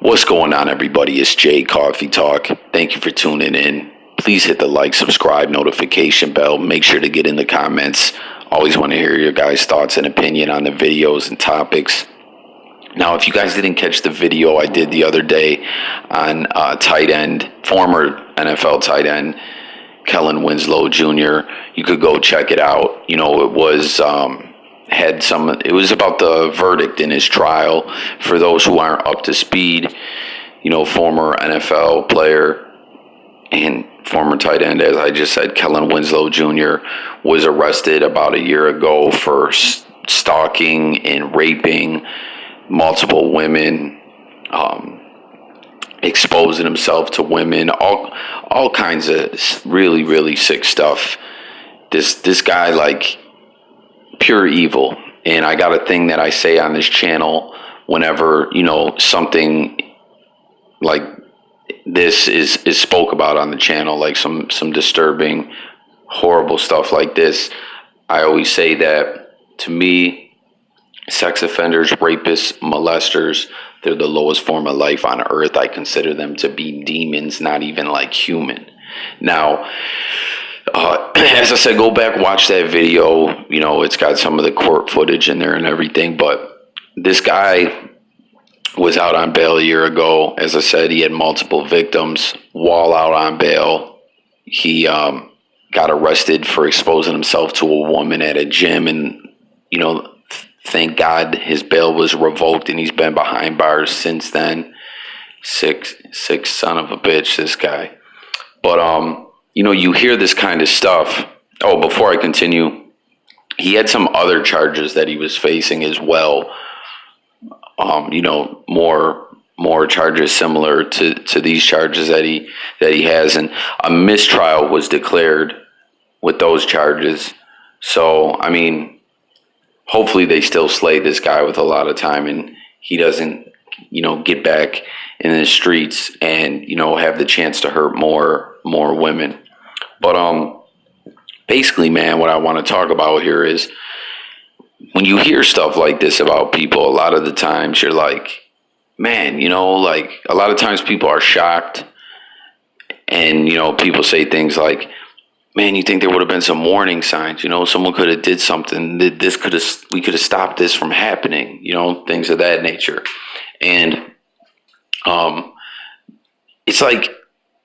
What's going on, everybody? It's Jay Coffee Talk. Thank you for tuning in. Please hit the like, subscribe, notification bell. Make sure to get in the comments. Always want to hear your guys' thoughts and opinion on the videos and topics. Now, if you guys didn't catch the video I did the other day on tight end, former NFL tight end, Kellen Winslow Jr., you could go check it out. You know, it was it was about the verdict in his trial. For those who aren't up to speed, you know, former NFL player and former tight end, as I just said, Kellen Winslow Jr. was arrested about a year ago for stalking and raping multiple women, exposing himself to women, all kinds of really, really sick stuff. This guy, like, pure evil. And I got a thing that I say on this channel whenever, you know, something like this is spoke about on the channel, like some disturbing, horrible stuff like this. I always say that, to me, sex offenders, rapists, molesters, they're the lowest form of life on earth. I consider them to be demons, not even like human. Now, as I said, go back, watch that video. You know, it's got some of the court footage in there and everything. But this guy was out on bail a year ago. As I said, he had multiple victims. While out on bail, he got arrested for exposing himself to a woman at a gym. And, you know, thank God his bail was revoked and he's been behind bars since then. Sick son of a bitch, this guy. But, you know, you hear this kind of stuff. Oh, before I continue, he had some other charges that he was facing as well. You know, more charges similar to these charges that he has, and a mistrial was declared with those charges. So, I mean, hopefully they still slay this guy with a lot of time, and he doesn't, you know, get back in the streets and, you know, have the chance to hurt more women. But basically, man, what I want to talk about here is, when you hear stuff like this about people, a lot of the times you're like, man, you know, like, a lot of times people are shocked, and, you know, people say things like, man, you think there would have been some warning signs, you know, someone could have did something, we could have stopped this from happening, you know, things of that nature. And it's like,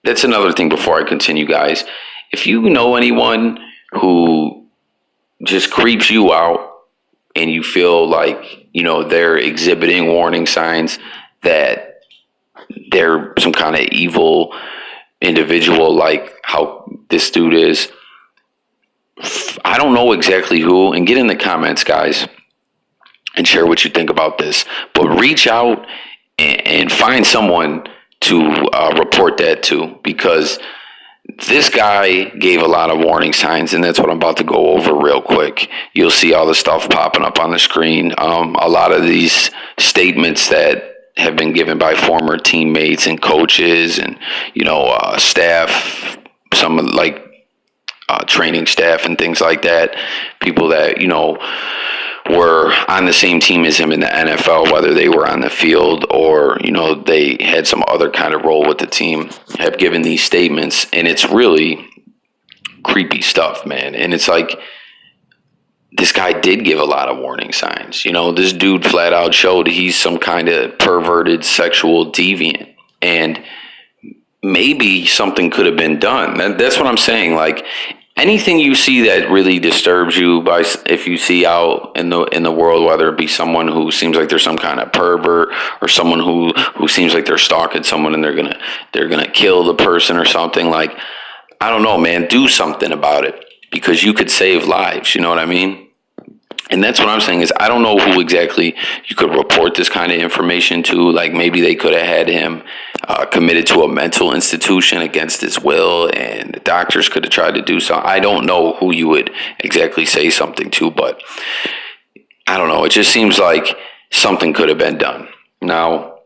that's another thing before I continue, guys. If you know anyone who just creeps you out and you feel like, you know, they're exhibiting warning signs that they're some kind of evil individual, like how this dude is, I don't know exactly who, and get in the comments, guys, and share what you think about this. But reach out and find someone to report that to, because this guy gave a lot of warning signs, and that's what I'm about to go over real quick. You'll see all the stuff popping up on the screen. A lot of these statements that have been given by former teammates and coaches and, you know, staff, some like training staff and things like that, people that, you know, were on the same team as him in the NFL, whether they were on the field or, you know, they had some other kind of role with the team, have given these statements. And it's really creepy stuff, man. And it's like, this guy did give a lot of warning signs. You know, this dude flat out showed he's some kind of perverted sexual deviant. And maybe something could have been done. That's what I'm saying. Like, anything you see that really disturbs you, if you see out in the world, whether it be someone who seems like they're some kind of pervert, or someone who seems like they're stalking someone and they're gonna kill the person or something, like, I don't know, man, do something about it, because you could save lives. You know what I mean? And that's what I'm saying is, I don't know who exactly you could report this kind of information to. Like, maybe they could have had him committed to a mental institution against his will, and the doctors could have tried to do so. I don't know who you would exactly say something to, but I don't know. It just seems like something could have been done. Now,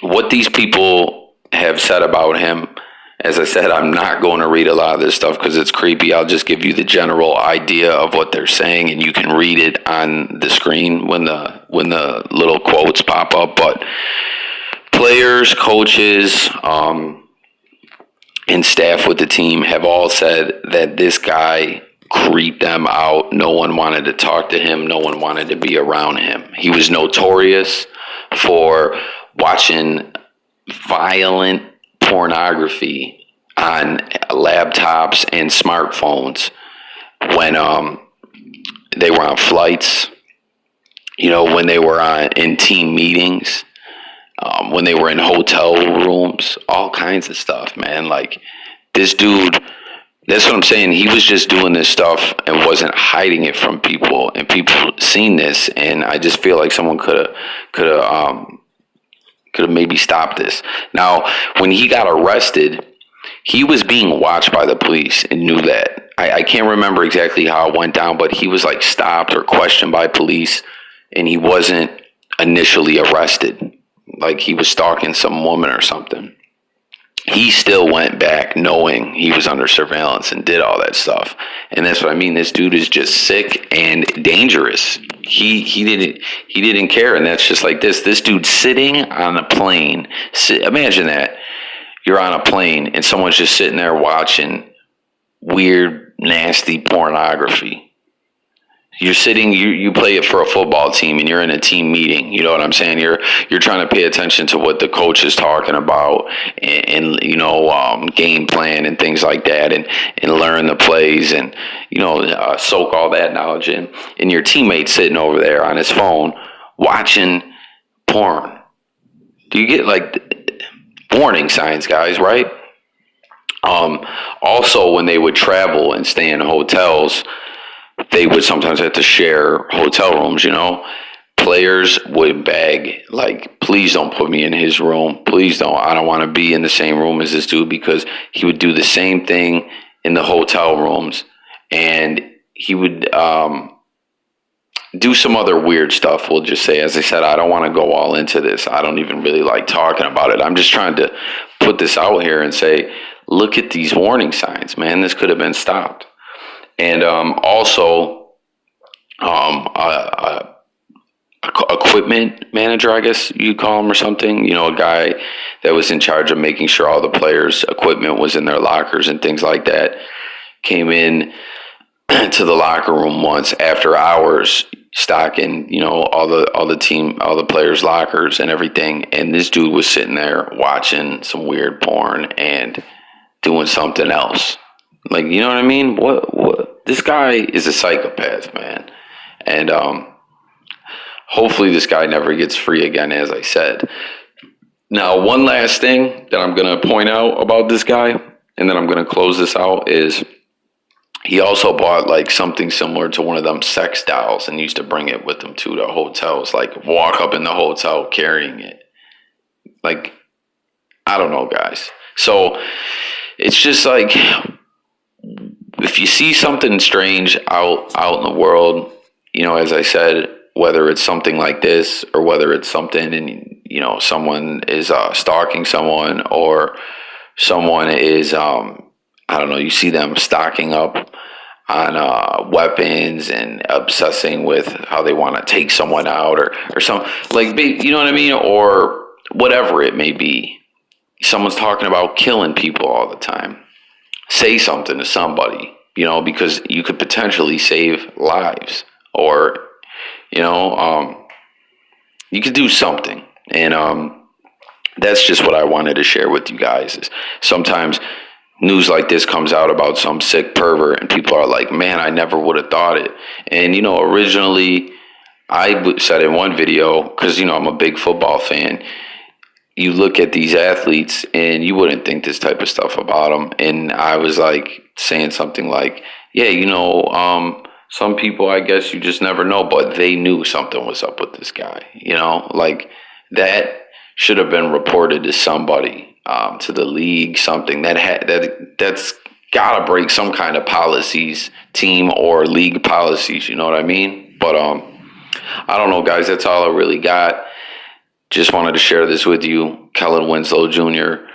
what these people have said about him, as I said, I'm not going to read a lot of this stuff because it's creepy. I'll just give you the general idea of what they're saying, and you can read it on the screen when the little quotes pop up. But players, coaches, and staff with the team have all said that this guy creeped them out. No one wanted to talk to him. No one wanted to be around him. He was notorious for watching violent pornography on laptops and smartphones when they were on flights, when they were in team meetings, when they were in hotel rooms, all kinds of stuff, man. Like, this dude, that's what I'm saying. He was just doing this stuff and wasn't hiding it from people, and people seen this, and I just feel like someone could have maybe stopped this. Now, when he got arrested, he was being watched by the police and knew that. I can't remember exactly how it went down, but he was like stopped or questioned by police, and he wasn't initially arrested. Like he was stalking some woman or something. He still went back knowing he was under surveillance and did all that stuff. And that's what I mean. This dude is just sick and dangerous. He didn't care. And that's just like this. This dude sitting on a plane. Imagine that. You're on a plane and someone's just sitting there watching weird, nasty pornography. You're sitting, you play it for a football team and you're in a team meeting. You know what I'm saying? You're trying to pay attention to what the coach is talking about and game plan and things like that and learn the plays and, soak all that knowledge in. And your teammate's sitting over there on his phone watching porn. Do you get like warning signs, guys, right? Also, when they would travel and stay in hotels, they would sometimes have to share hotel rooms, Players would beg, like, please don't put me in his room. Please don't. I don't want to be in the same room as this dude, because he would do the same thing in the hotel rooms. And he would do some other weird stuff, we'll just say. As I said, I don't want to go all into this. I don't even really like talking about it. I'm just trying to put this out here and say, look at these warning signs, man. This could have been stopped. And also, equipment manager, I guess you call him, or something. A guy that was in charge of making sure all the players' equipment was in their lockers and things like that, came in to the locker room once after hours, stocking, all the players' lockers and everything. And this dude was sitting there watching some weird porn and doing something else. Like, you know what I mean? What? This guy is a psychopath, man. And hopefully this guy never gets free again, as I said. Now, one last thing that I'm going to point out about this guy, and then I'm going to close this out, is he also bought like something similar to one of them sex dolls and used to bring it with him to the hotels, like walk up in the hotel carrying it. Like, I don't know, guys. So it's just like, if you see something strange out in the world, as I said, whether it's something like this or whether it's something and, someone is stalking someone, or someone is, I don't know, you see them stocking up on weapons and obsessing with how they want to take someone out or something, like, you know what I mean? Or whatever it may be. Someone's talking about killing people all the time. Say something to somebody, because you could potentially save lives, or, you could do something. And that's just what I wanted to share with you guys. Is sometimes news like this comes out about some sick pervert and people are like, man, I never would have thought it. And, originally I said in one video, because, I'm a big football fan, you look at these athletes and you wouldn't think this type of stuff about them. And I was like saying something like, yeah, some people, I guess you just never know, but they knew something was up with this guy, like that should have been reported to somebody, to the league, something that's got to break some kind of policies, team or league policies, you know what I mean? But I don't know, guys, that's all I really got. Just wanted to share this with you. Kellen Winslow Jr.,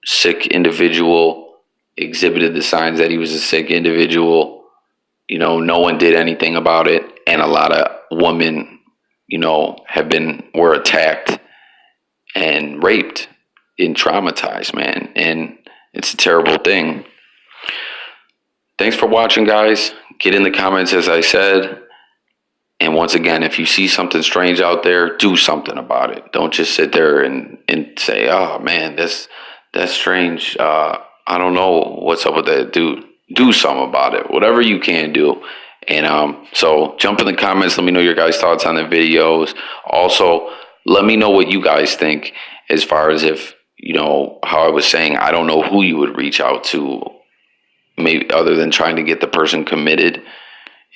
sick individual, exhibited the signs that he was a sick individual. No one did anything about it. And a lot of women, were attacked. And been raped and traumatized, man. And it's a terrible thing. Thanks for watching, guys. Get in the comments, as I said. And once again, if you see something strange out there, do something about it. Don't just sit there and say, oh, man, that's strange. I don't know what's up with that dude. Do something about it. Whatever you can do. And so jump in the comments. Let me know your guys' thoughts on the videos. Also, let me know what you guys think as far as if, how I was saying, I don't know who you would reach out to, maybe other than trying to get the person committed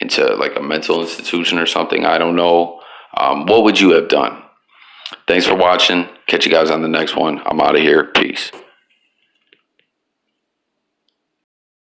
into like a mental institution or something. I don't know. What would you have done? Thanks for watching. Catch you guys on the next one. I'm out of here. Peace.